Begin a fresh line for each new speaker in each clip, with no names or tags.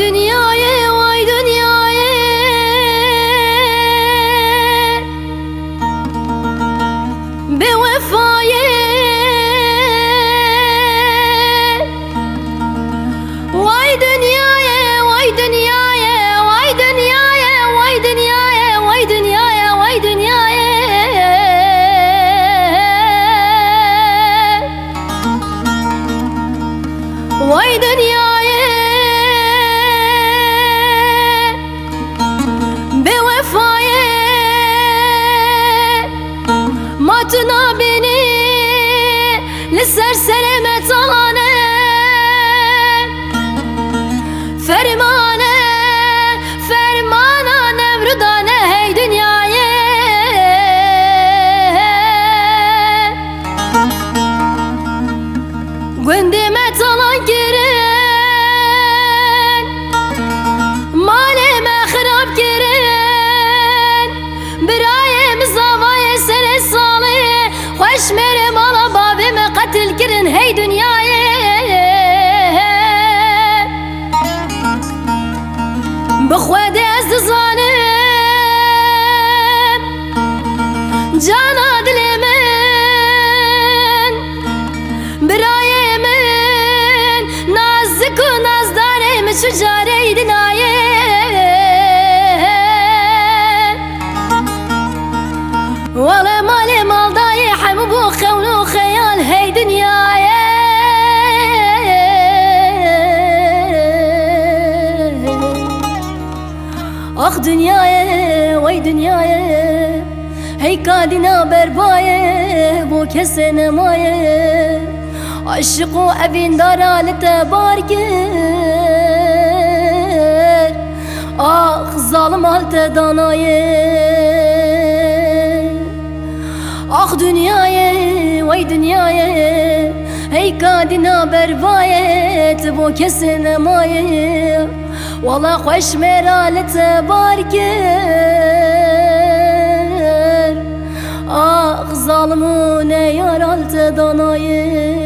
dünyaya, vay dünyaya. Bevefaya, vay dünyaya, vay dünyaya, vay dünyaya, vay dünyaya, vay dünyaya, vay dünyaya. Vay dünyaya, bevefaya, matına beni lisersereme talane, fermane, fermana nevrudane hey dünyaya. Gündeme talan girin, maleme hırap girin, birayem zavaya sene salı, hoş mere mala babime katil girin hey dünyaya. Bixwede ez dizanim cana dilimin, birayemin nazik u nazdarim şu care-i dinaye. Valla mali maldayı hem bu xevnu xeyal hey dünyaya. Ah dünyaya, vay dünyaya, hey kadina berbaye, bu kese nemaye, aşık o evin daralete bar gir, ah zalim halte danaye. Ah dünyaya, vay dünyaya, hey kadina berbayet, bu kese nemaye, valla hoş meralete bar gir, ah zalimune yaralte danaye.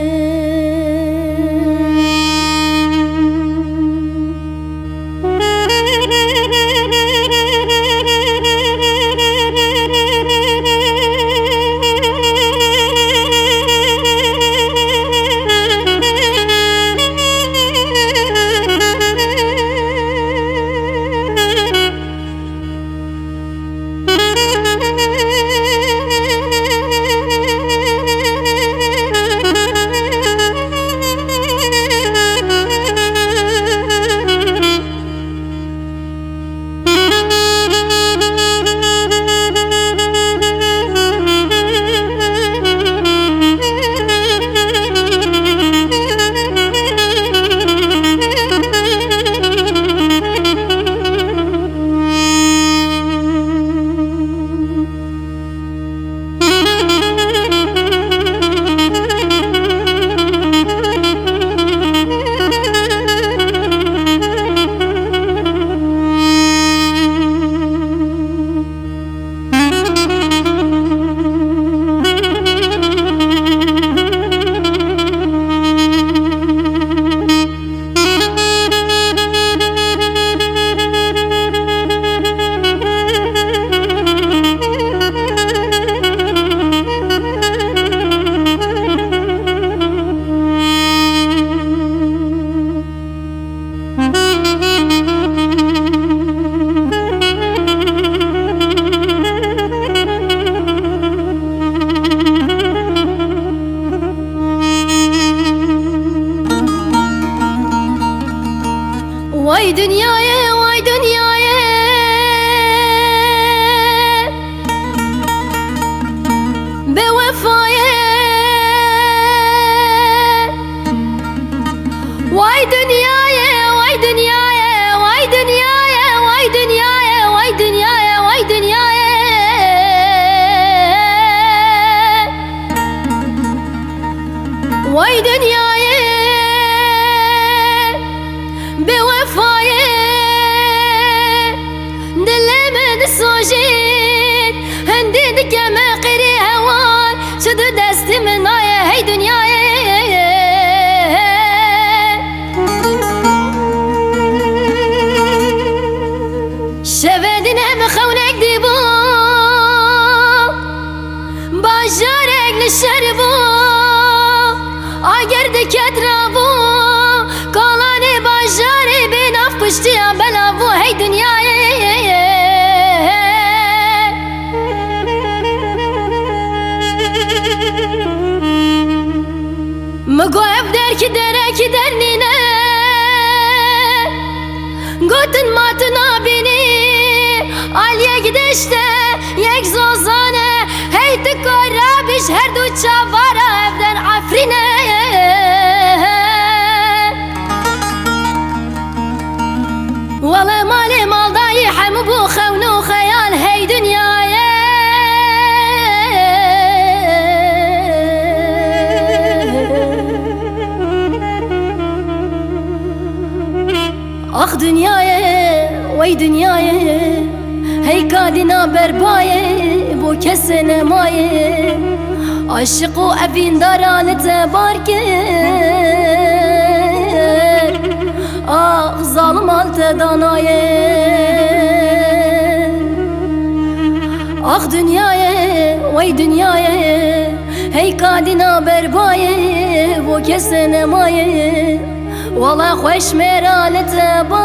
Vay dünyaya, vay dünyaya, bevefaya, vay dünyaya, vay dünyaya, vay dünyaya, vay dünyaya, vay dünyaya, vay dünyaya. Vay dünyaya, bevefaya, bu hey dünyaya. Mego ev der ki dernine Gotun matın abini Aliye gideşte yek zozane Hey tıkara biş her du çavara evden afrine Valla mali maldayı hem bu xevnu khayal hey dünyaya. Ah dünyaya, vay dünyaya Hey kadina berbaye, bu kesene maye Aşık o evin daralete barker Ah zalim altı danaye. Ah dünyaya, vay dünyaya Hey kadina berbaye, bu kesene maye Valla خوش مرالت با